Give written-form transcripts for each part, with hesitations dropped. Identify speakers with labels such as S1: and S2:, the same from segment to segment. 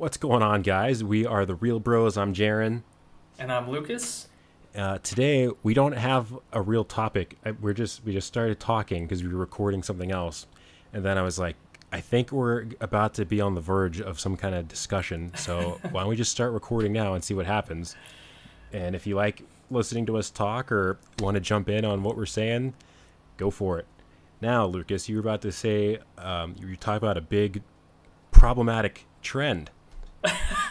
S1: What's going on, guys? We are the Real Bros. I'm Jaron.
S2: And I'm Lucas.
S1: Today we don't have a real topic. We just started talking because we were recording something else, and then I was like, I think we're about to be on the verge of some kind of discussion. So why don't we just start recording now and see what happens? And if you like listening to us talk or want to jump in on what we're saying, go for it. Now, Lucas, you were about to say you were talking about a big problematic trend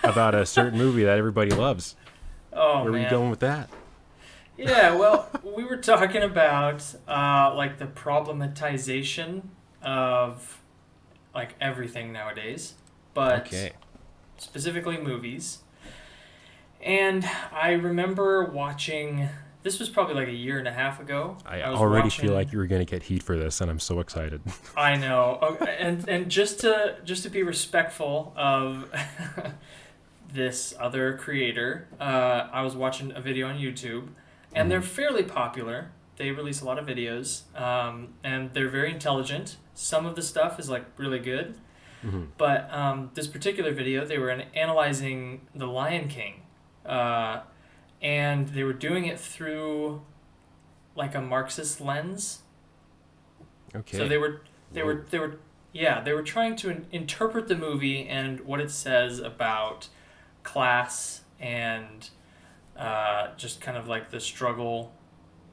S1: about a certain movie that everybody loves.
S2: Oh,
S1: Where are you
S2: man.
S1: going with that?
S2: Yeah, well, we were talking about like the problematization of like everything nowadays, but
S1: Okay.
S2: specifically movies. And I remember watching, this was probably like a year and a half ago.
S1: I
S2: I was
S1: already feel like
S2: watching,
S1: you were going to get heat for this, and I'm so excited.
S2: I know, and just to be respectful of this other creator, I was watching a video on YouTube, and they're fairly popular. They release a lot of videos, and they're very intelligent. Some of the stuff is like really good,
S1: Mm-hmm.
S2: but this particular video, they were analyzing The Lion King, uh, and they were doing it through like a Marxist lens.
S1: Okay.
S2: So they were yeah, they were trying to interpret the movie and what it says about class and just kind of like the struggle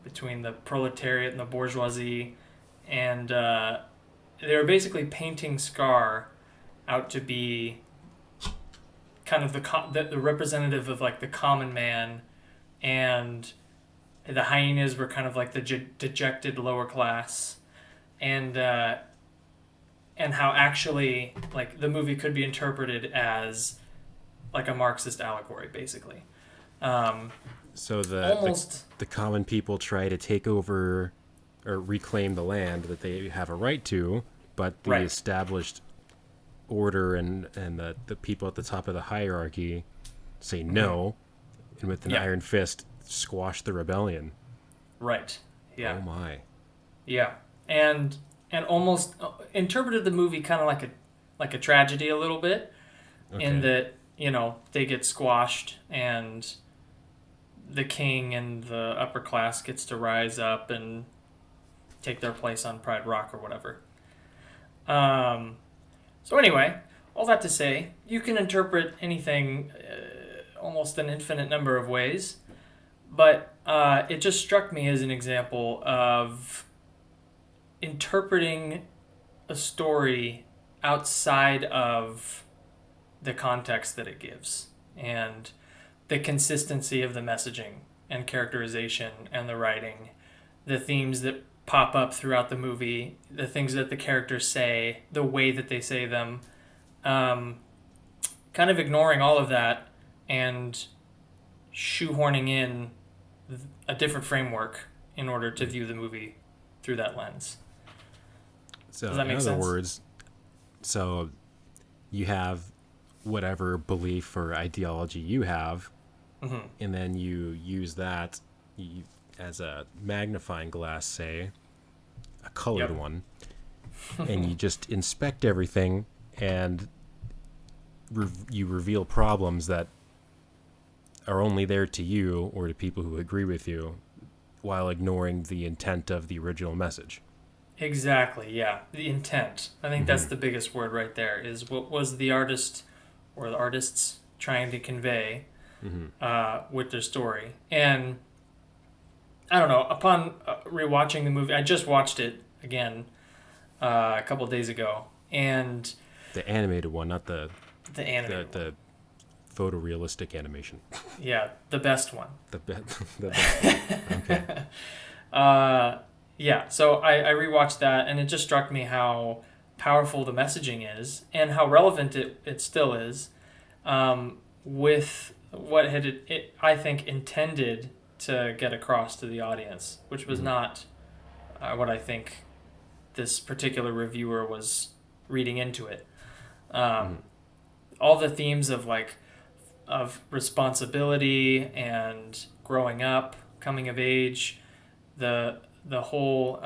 S2: between the proletariat and the bourgeoisie, and they were basically painting Scar out to be kind of the representative of like the common man, and the hyenas were kind of like the dejected lower class, and how actually like the movie could be interpreted as like a Marxist allegory, basically. Um,
S1: So
S2: almost
S1: the common people try to take over or reclaim the land that they have a right to, but the
S2: right,
S1: established order and the people at the top of the hierarchy say
S2: mm-hmm.
S1: no, and with an
S2: Yeah,
S1: iron fist squash the rebellion.
S2: right,
S1: Oh
S2: yeah,
S1: my.
S2: yeah, and almost interpreted the movie kind of like a tragedy a little bit, in
S1: Okay.
S2: that they get squashed and the king and the upper class gets to rise up and take their place on Pride Rock or whatever. Um, so anyway, all that to say, you can interpret anything almost an infinite number of ways, but it just struck me as an example of interpreting a story outside of the context that it gives, and the consistency of the messaging and characterization and the writing, the themes that pop up throughout the movie, the things that the characters say, the way that they say them, um, kind of ignoring all of that and shoehorning in a different framework in order to view the movie through that lens. Does
S1: So
S2: that
S1: in
S2: make
S1: other
S2: sense?
S1: words, so you have whatever belief or ideology you have,
S2: Mm-hmm.
S1: and then you use that you, as a magnifying glass, say, a colored
S2: Yep.
S1: one, and you just inspect everything, and you reveal problems that are only there to you or to people who agree with you, while ignoring the intent of the original message.
S2: Exactly, yeah. The intent. I think that's
S1: Mm-hmm.
S2: the biggest word right there, is what was the artist or the artists trying to convey
S1: Mm-hmm.
S2: with their story. And I don't know, upon rewatching the movie, I just watched it again a couple of days ago, and
S1: The animated one, not the
S2: the
S1: the
S2: animated one.
S1: the photorealistic animation.
S2: Yeah, the best one.
S1: The be- the best one. Okay.
S2: uh, yeah, so I rewatched that, and it just struck me how powerful the messaging is and how relevant it still is, with what it I think intended to get across to the audience, which was
S1: Mm-hmm.
S2: not what I think this particular reviewer was reading into it.
S1: Mm-hmm.
S2: Um, all the themes of responsibility and growing up, coming of age, the whole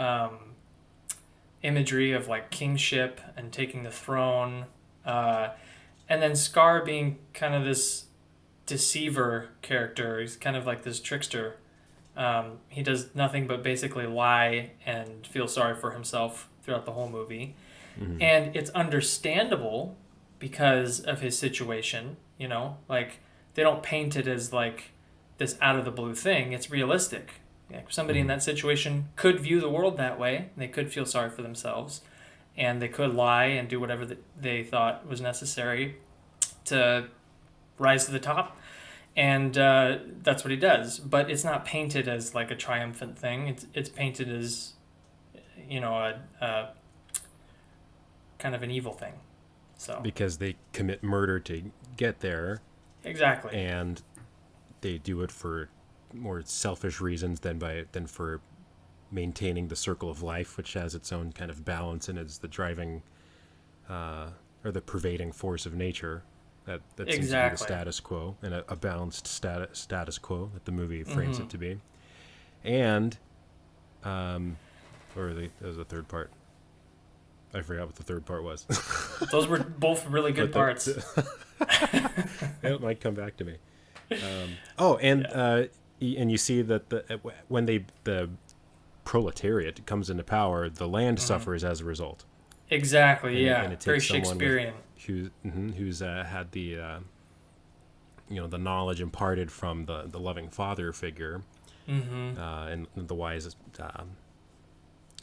S2: imagery of like kingship and taking the throne, uh, and then Scar being kind of this deceiver character. He's kind of like this trickster. He does nothing but basically lie and feel sorry for himself throughout the whole movie.
S1: Mm-hmm.
S2: And it's understandable because of his situation, you know? Like, they don't paint it as like this out of the blue thing. It's realistic. Like, somebody in
S1: Mm-hmm.
S2: that situation could view the world that way. They could feel sorry for themselves. And they could lie and do whatever they thought was necessary to rise to the top, and that's what he does. But it's not painted as like a triumphant thing. It's painted as, you know, a kind of an evil thing. So
S1: Because they commit murder to get there,
S2: exactly.
S1: and they do it for more selfish reasons than for maintaining the circle of life, which has its own kind of balance and is the driving or the pervading force of nature that seems to be the status quo, and a balanced status quo that the movie frames it to be. And that was the third part. I forgot what the third part was.
S2: Those were both really good parts.
S1: It might come back to me. And you see that when the proletariat comes into power, the land suffers as a result.
S2: Exactly.
S1: And it
S2: Very
S1: takes someone
S2: Shakespearean.
S1: who's had the the knowledge imparted from the loving father figure, and the wise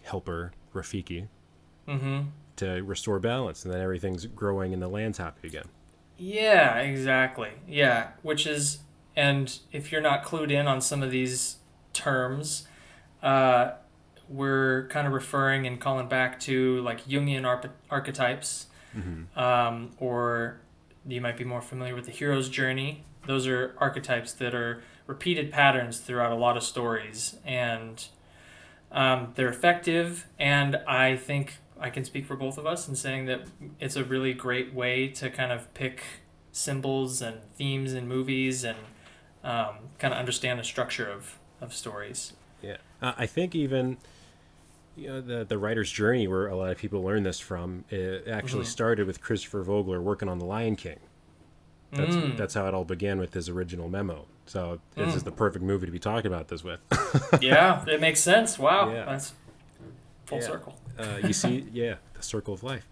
S1: helper Rafiki, to restore balance, and then everything's growing and the land's happy again.
S2: Yeah, exactly. Yeah, which is, and if you're not clued in on some of these terms, we're kind of referring and calling back to like Jungian archetypes, or you might be more familiar with the hero's journey. Those are archetypes that are repeated patterns throughout a lot of stories, and they're effective. And I think I can speak for both of us in saying that it's a really great way to kind of pick symbols and themes in movies and kind of understand the structure of stories.
S1: Yeah, I think even the writer's journey, where a lot of people learn this from, it actually started with Christopher Vogler working on The Lion King. That's how it all began, with his original memo. So this is the perfect movie to be talking about this with.
S2: Yeah, it makes sense. Wow,
S1: Yeah.
S2: that's full circle.
S1: You see, the circle of life,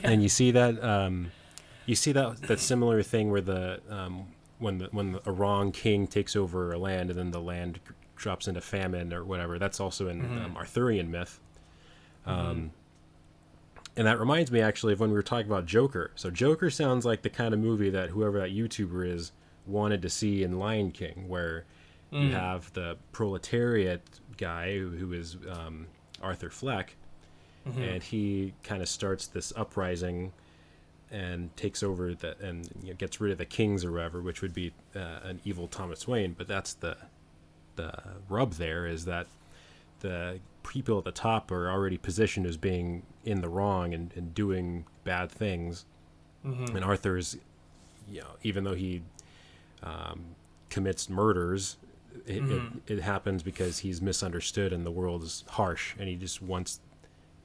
S1: and you see that that similar thing where when a wrong king takes over a land and then the land drops into famine or whatever. That's also in Arthurian myth. And that reminds me actually of when we were talking about Joker. So Joker sounds like the kind of movie that whoever that YouTuber is wanted to see in Lion King, where you have the proletariat guy who is Arthur Fleck, and he kind of starts this uprising and takes over and gets rid of the kings or whatever, which would be an evil Thomas Wayne. But that's the rub there, is that the people at the top are already positioned as being in the wrong and doing bad things. And Arthur's, even though he commits murders, it happens because he's misunderstood and the world is harsh, and he just wants.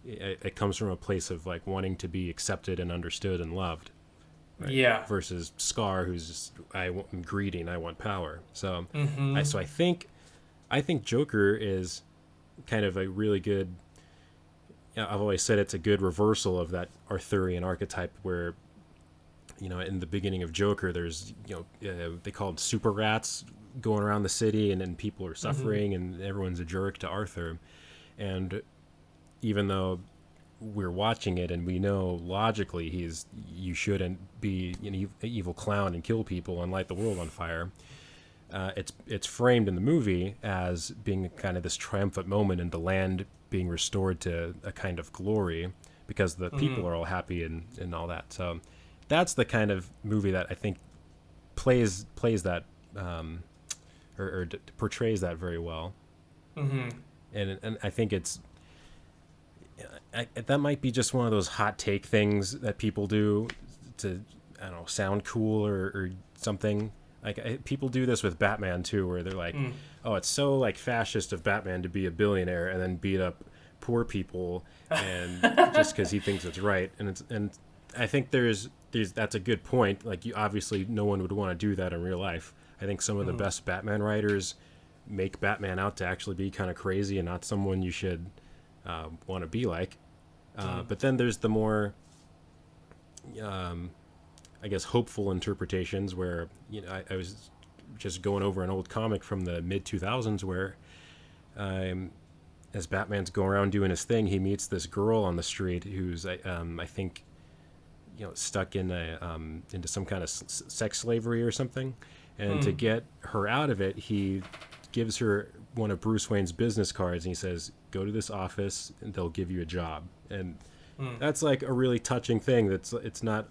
S1: It comes from a place of like wanting to be accepted and understood and loved. Right?
S2: Yeah.
S1: Versus Scar, who's just I'm greedy and I want power. So, I think Joker is kind of a really good. I've always said it's a good reversal of that Arthurian archetype, where, in the beginning of Joker, there's they call them super rats going around the city, and then people are suffering, and everyone's a jerk to Arthur, and even though we're watching it and we know logically you shouldn't be an evil clown and kill people and light the world on fire, it's framed in the movie as being kind of this triumphant moment in the land being restored to a kind of glory because the people are all happy and all that. So that's the kind of movie that I think plays that or portrays that very well. And I think it's that might be just one of those hot take things that people do to, I don't know, sound cool or something. Like people do this with Batman too, where they're like, "Oh, it's so like fascist of Batman to be a billionaire and then beat up poor people, and just because he thinks it's right." And I think there's that's a good point. Like, you obviously no one would want to do that in real life. I think some of the best Batman writers make Batman out to actually be kind of crazy and not someone you should want to be like. But then there's the more, I guess, hopeful interpretations where, I was just going over an old comic from the mid 2000s where, as Batman's going around doing his thing, he meets this girl on the street who's, I think, stuck in into some kind of sex slavery or something. And to get her out of it, he gives her one of Bruce Wayne's business cards, and he says, "Go to this office, and they'll give you a job." And that's like a really touching thing. It's not,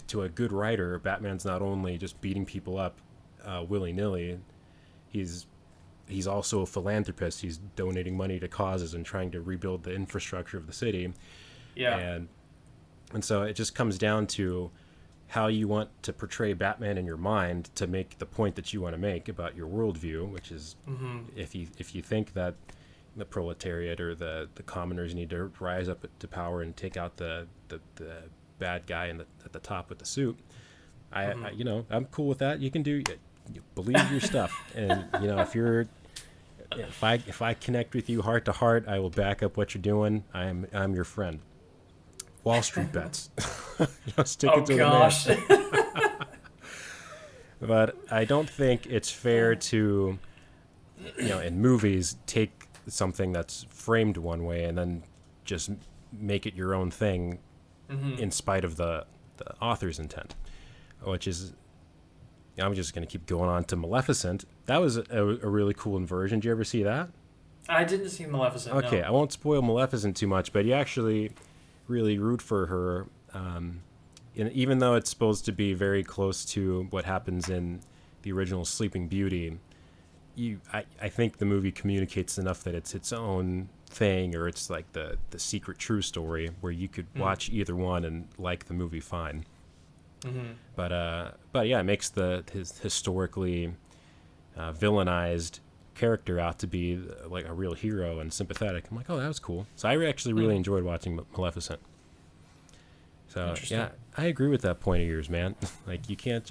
S1: to a good writer, Batman's not only just beating people up willy nilly. He's also a philanthropist. He's donating money to causes and trying to rebuild the infrastructure of the city.
S2: Yeah.
S1: And so it just comes down to how you want to portray Batman in your mind to make the point that you want to make about your worldview, which is if you think that the proletariat or the commoners need to rise up to power and take out the bad guy at the top with the suit, I'm cool with that. You can you believe your stuff, and if I connect with you heart to heart, I will back up what you're doing. I'm your friend. Wall Street bets. Stick it to
S2: gosh.
S1: the man. But I don't think it's fair to, in movies, take something that's framed one way and then just make it your own thing in spite of the author's intent, which is, I'm just going to keep going on to Maleficent. That was a really cool inversion. Did you ever see that?
S2: I didn't see Maleficent.
S1: Okay,
S2: no.
S1: I won't spoil Maleficent too much, but you actually really root for her, even though it's supposed to be very close to what happens in the original Sleeping Beauty. I think the movie communicates enough that it's its own thing, or it's like the secret true story where you could watch either one and like the movie fine. But yeah, it makes his historically villainized character out to be like a real hero and sympathetic. I'm like, oh, that was cool. So I actually really enjoyed watching Maleficent. So yeah, I agree with that point of yours, man. Like, you can't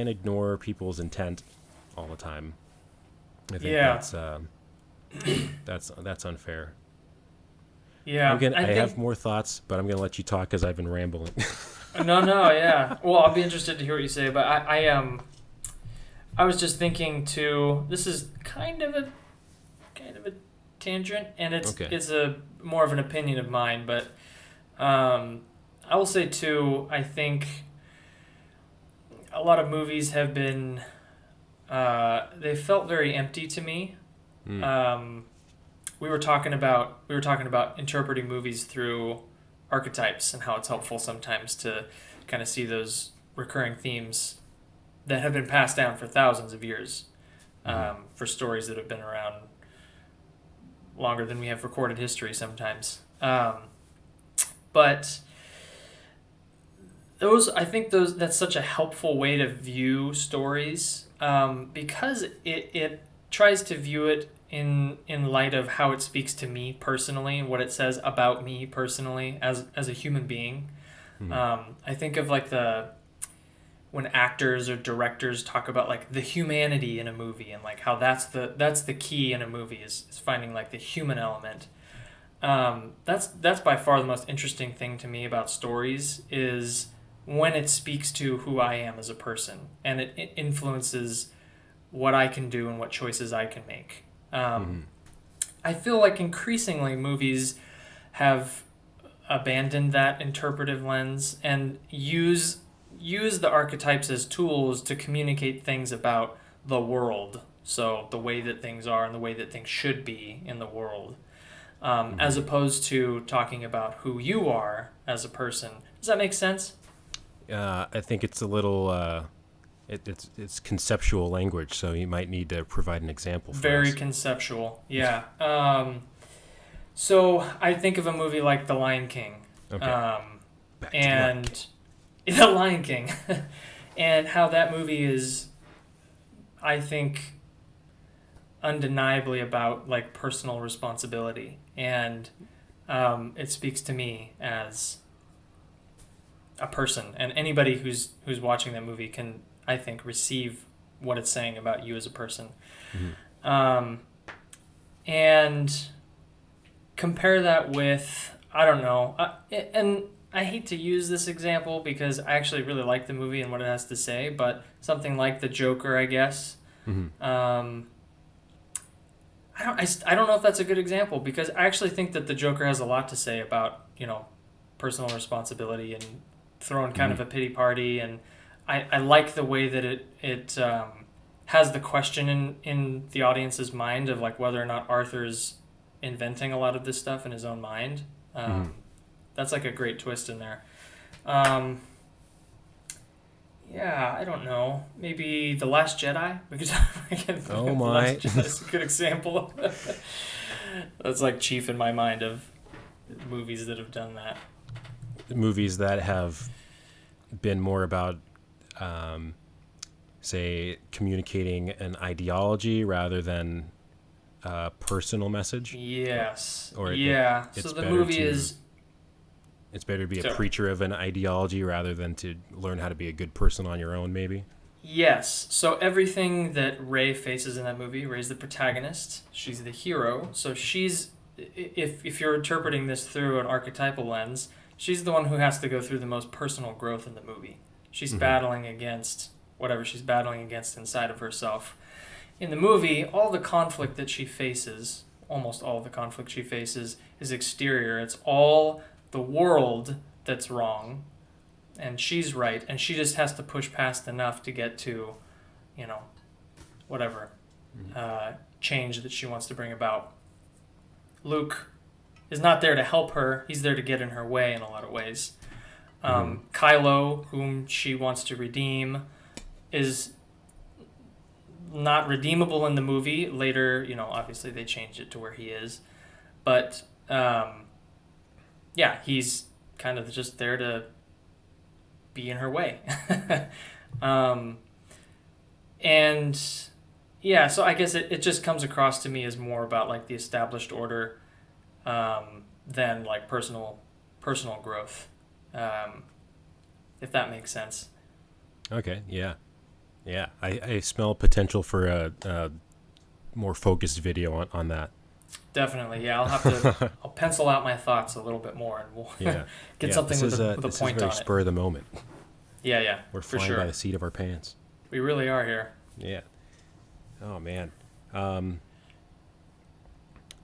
S1: ignore people's intent all the time. I think that's unfair.
S2: Yeah,
S1: I have more thoughts, but I'm gonna let you talk because I've been rambling.
S2: No, yeah. Well, I'll be interested to hear what you say, but I was just thinking too. This is kind of a tangent, and it's a more of an opinion of mine. But I will say too. I think a lot of movies have been they felt very empty to me. We were talking about interpreting movies through archetypes and how it's helpful sometimes to kind of see those recurring themes that have been passed down for thousands of years, for stories that have been around longer than we have recorded history sometimes. But that's such a helpful way to view stories, because it tries to view it in light of how it speaks to me personally and what it says about me personally as a human being. I think of like when actors or directors talk about like the humanity in a movie and like how that's the key in a movie is finding like the human element. That's by far the most interesting thing to me about stories is when it speaks to who I am as a person and it influences what I can do and what choices I can make. I feel like increasingly movies have abandoned that interpretive lens and use the archetypes as tools to communicate things about the world. So the way that things are and the way that things should be in the world, as opposed to talking about who you are as a person. Does that make sense?
S1: I think it's a little, it's conceptual language, so you might need to provide an example for
S2: Very
S1: us.
S2: conceptual, yeah. So I think of a movie like The Lion King.
S1: Okay.
S2: And The Lion King. And how that movie is, I think, undeniably about like personal responsibility. And it speaks to me as a person, and anybody who's watching that movie can, I think, receive what it's saying about you as a person. And compare that with, I don't know, and I hate to use this example because I actually really like the movie and what it has to say, but something like The Joker, I guess. I don't know if that's a good example, because I actually think that the Joker has a lot to say about, personal responsibility and throwing kind of a pity party, and I like the way that it has the question in the audience's mind of like whether or not Arthur's inventing a lot of this stuff in his own mind. That's like a great twist in there. Yeah, I don't know. Maybe The Last Jedi? Because
S1: Oh my!
S2: Last Jedi's a good example. That's like chief in my mind of movies that have done that.
S1: Movies that have been more about, say, communicating an ideology rather than a personal message.
S2: Yes.
S1: Or
S2: yeah.
S1: it's
S2: So the
S1: better
S2: movie
S1: to-
S2: is.
S1: It's better to be a
S2: Sorry.
S1: preacher of an ideology rather than to learn how to be a good person on your own, maybe.
S2: Yes. So everything that Rey faces in that movie, Rey's the protagonist. She's the hero. So she's, if you're interpreting this through an archetypal lens, she's the one who has to go through the most personal growth in the movie. She's battling against whatever she's battling against inside of herself. In the movie, all the conflict that she faces, almost all of the conflict she faces, is exterior. It's all the world that's wrong, and she's right, and she just has to push past enough to get to, whatever change that she wants to bring about. Luke is not there to help her; he's there to get in her way in a lot of ways. Kylo, whom she wants to redeem, is not redeemable in the movie. Later, obviously they changed it to where he is, but yeah, he's kind of just there to be in her way. And yeah, so I guess it just comes across to me as more about like the established order than like personal growth, if that makes sense.
S1: Okay, yeah. Yeah, I smell potential for a more focused video on that.
S2: Definitely, yeah. I'll have to. I'll pencil out my thoughts a little bit more, and we'll get something with a
S1: this
S2: point
S1: is very
S2: on
S1: spur of the moment.
S2: it. Yeah,
S1: We're
S2: for
S1: flying
S2: sure.
S1: by the seat of our pants.
S2: We really are here.
S1: Yeah. Oh man.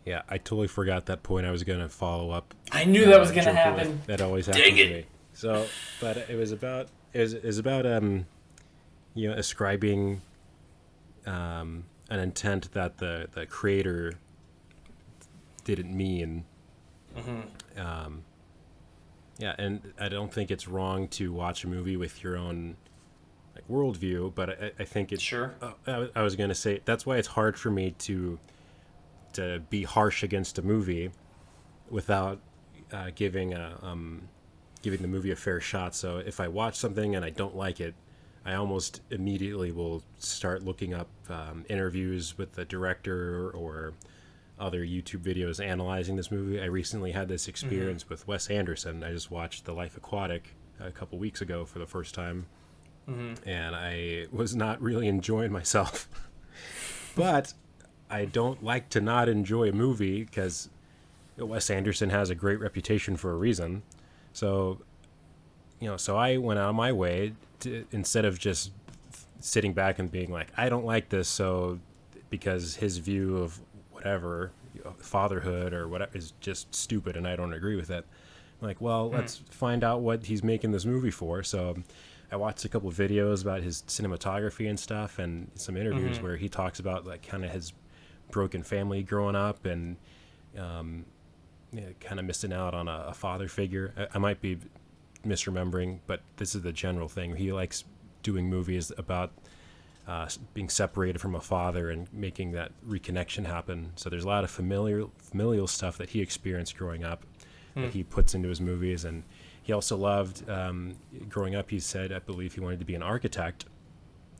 S1: Yeah, I totally forgot that point. I was gonna follow up.
S2: I knew that was gonna
S1: Joker
S2: happen.
S1: with. That always happens
S2: Dang
S1: to
S2: it.
S1: me. So, but it was about ascribing an intent that the creator didn't mean. Yeah, and I don't think it's wrong to watch a movie with your own like worldview, but I think it's
S2: Sure.
S1: I was gonna say that's why it's hard for me to be harsh against a movie without giving the movie a fair shot. So if I watch something and I don't like it, I almost immediately will start looking up interviews with the director or other YouTube videos analyzing this movie. I recently had this experience with Wes Anderson. I just watched The Life Aquatic a couple weeks ago for the first time, and I was not really enjoying myself. But I don't like to not enjoy a movie because Wes Anderson has a great reputation for a reason. So, so I went out of my way to, instead of just sitting back and being like, I don't like this, so because his view of whatever, fatherhood or whatever is just stupid and I don't agree with it. I'm like, well, let's find out what he's making this movie for. So I watched a couple of videos about his cinematography and stuff and some interviews where he talks about like kind of his broken family growing up and kind of missing out on a father figure. I might be misremembering, but this is the general thing. He likes doing movies about being separated from a father and making that reconnection happen. So there's a lot of familial stuff that he experienced growing up that he puts into his movies. And he also loved, growing up, he said, I believe he wanted to be an architect.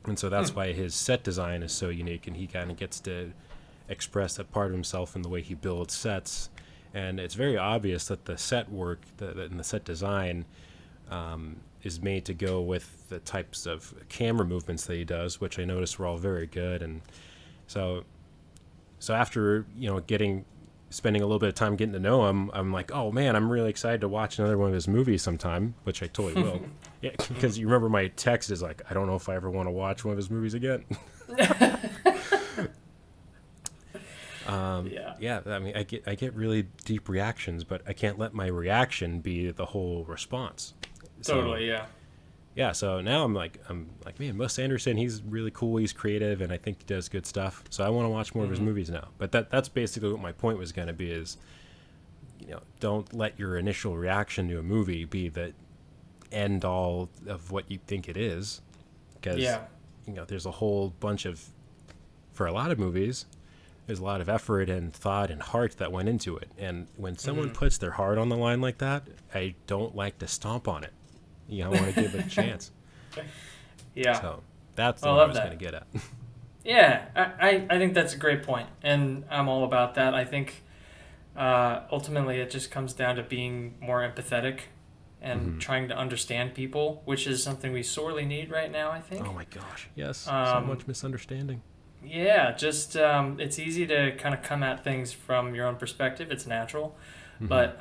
S1: And so that's why his set design is so unique, and he kind of gets to express that part of himself in the way he builds sets. And it's very obvious that the set work and the set design is made to go with the types of camera movements that he does, which I noticed were all very good. And so after, spending a little bit of time getting to know him, I'm like, oh man, I'm really excited to watch another one of his movies sometime, which I totally will. Yeah, because you remember my text is like, I don't know if I ever want to watch one of his movies again. Yeah. I mean, I get really deep reactions, but I can't let my reaction be the whole response.
S2: Totally, yeah.
S1: Yeah, so now I'm like, man, Wes Anderson, he's really cool, he's creative, and I think he does good stuff. So I want to watch more of his movies now. But that's basically what my point was going to be is, don't let your initial reaction to a movie be the end all of what you think it is. Because, there's a whole bunch of, for a lot of movies, there's a lot of effort and thought and heart that went into it. And when someone puts their heart on the line like that, I don't like to stomp on it. I want to give it a chance.
S2: Yeah.
S1: So that's what I was going to get at.
S2: Yeah, I think that's a great point, and I'm all about that. I think ultimately it just comes down to being more empathetic and trying to understand people, which is something we sorely need right now, I think.
S1: Oh my gosh, yes. So much misunderstanding.
S2: Yeah, just it's easy to kind of come at things from your own perspective. It's natural, but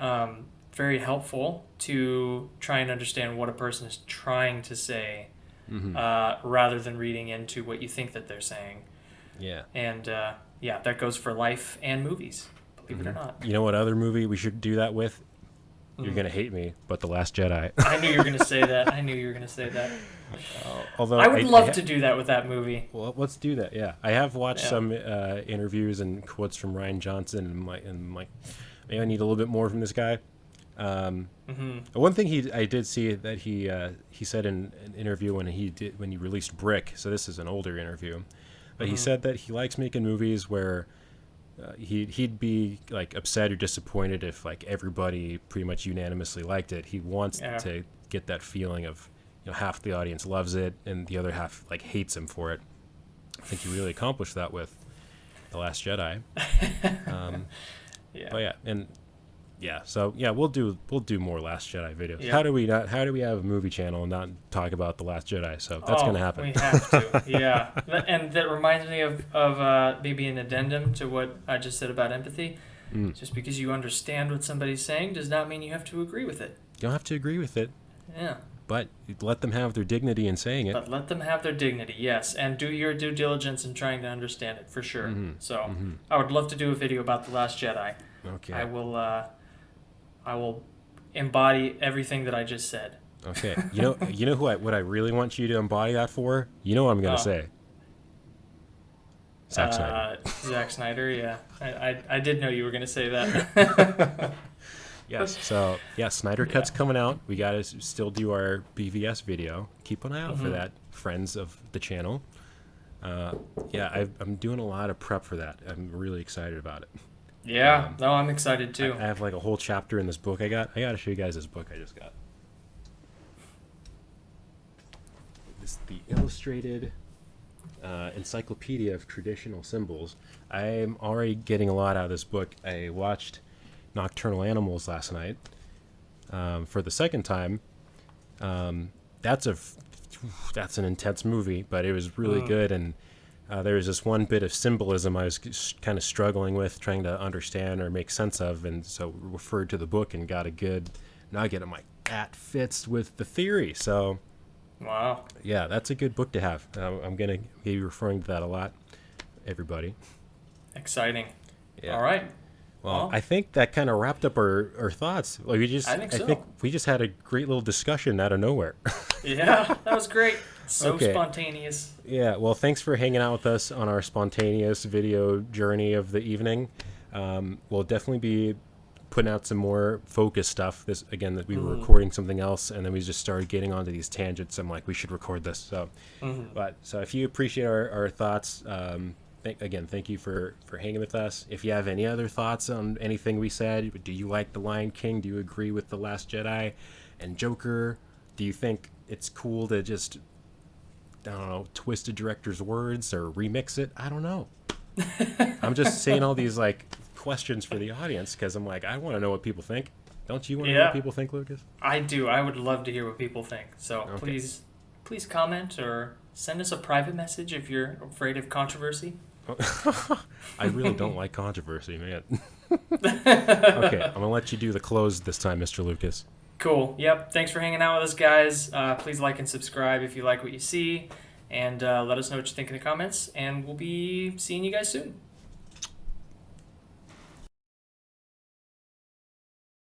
S2: very helpful to try and understand what a person is trying to say rather than reading into what you think that they're saying.
S1: Yeah.
S2: And that goes for life and movies, believe it or not.
S1: You know what other movie we should do that with? You're going to hate me, but The Last Jedi.
S2: I knew you were going to say that.
S1: Although
S2: I would love to do that with that movie.
S1: Well, let's do that, yeah. I have watched some interviews and quotes from Rian Johnson, and like, maybe I need a little bit more from this guy. One thing I did see that he said in an interview when he released Brick, so this is an older interview, but he said that he likes making movies where he'd be like upset or disappointed if like everybody pretty much unanimously liked it. He wants to get that feeling of half the audience loves it and the other half like hates him for it. I think he really accomplished that with The Last Jedi. We'll do more Last Jedi videos.
S2: Yeah.
S1: How do we have a movie channel and not talk about The Last Jedi? So that's going to happen.
S2: We have to. Yeah. And that reminds me of maybe an addendum to what I just said about empathy. Just because you understand what somebody's saying does not mean you have to agree with it.
S1: You don't have to agree with it.
S2: Yeah.
S1: But let them have their dignity in saying it.
S2: But let them have their dignity, yes. And do your due diligence in trying to understand it, for sure. So I would love to do a video about The Last Jedi.
S1: Okay.
S2: I will embody everything that I just said.
S1: Okay. You know what I really want you to embody that for? You know what I'm going to say. Zack Snyder.
S2: Zack Snyder, yeah. I did know you were going to say that.
S1: Yes. So, Snyder Cut's coming out. We got to still do our BVS video. Keep an eye out for that, friends of the channel. I'm doing a lot of prep for that. I'm really excited about it.
S2: Yeah. I'm excited too.
S1: I have like a whole chapter in this book I got. I got to show you guys this book I just got. This is the illustrated encyclopedia of traditional symbols. I'm already getting a lot out of this book. I watched Nocturnal Animals last night for the second time. That's an intense movie, but it was really good. And there was this one bit of symbolism I was kind of struggling with, trying to understand or make sense of, and so referred to the book and got a good nugget. I'm like, that fits with the theory. So,
S2: wow.
S1: Yeah, that's a good book to have. I'm going to be referring to that a lot, everybody.
S2: Exciting.
S1: Yeah.
S2: All right.
S1: Well, I think that kind of wrapped up our thoughts. Like I think we just had a great little discussion out of nowhere.
S2: Yeah, that was great. So spontaneous.
S1: Yeah, well, thanks for hanging out with us on our spontaneous video journey of the evening. We'll definitely be putting out some more focus stuff. That we were recording something else, and then we just started getting onto these tangents. I'm like, we should record this. So, so if you appreciate our thoughts, thank you for hanging with us. If you have any other thoughts on anything we said, do you like The Lion King? Do you agree with The Last Jedi and Joker? Do you think it's cool to just, I don't know, twist a director's words or remix it? I don't know. I'm just saying all these like questions for the audience because I'm like, I want to know what people think. Don't you want to know
S2: Yeah.
S1: what people think, Lucas?
S2: I do. I would love to hear what people think. So
S1: Okay.
S2: please comment or send us a private message if you're afraid of controversy.
S1: I really don't like controversy, man. Okay, I'm gonna let you do the close this time, Mr. Lucas.
S2: Cool. Yep. Thanks for hanging out with us, guys. Please like and subscribe if you like what you see, and let us know what you think in the comments. And we'll be seeing you guys soon.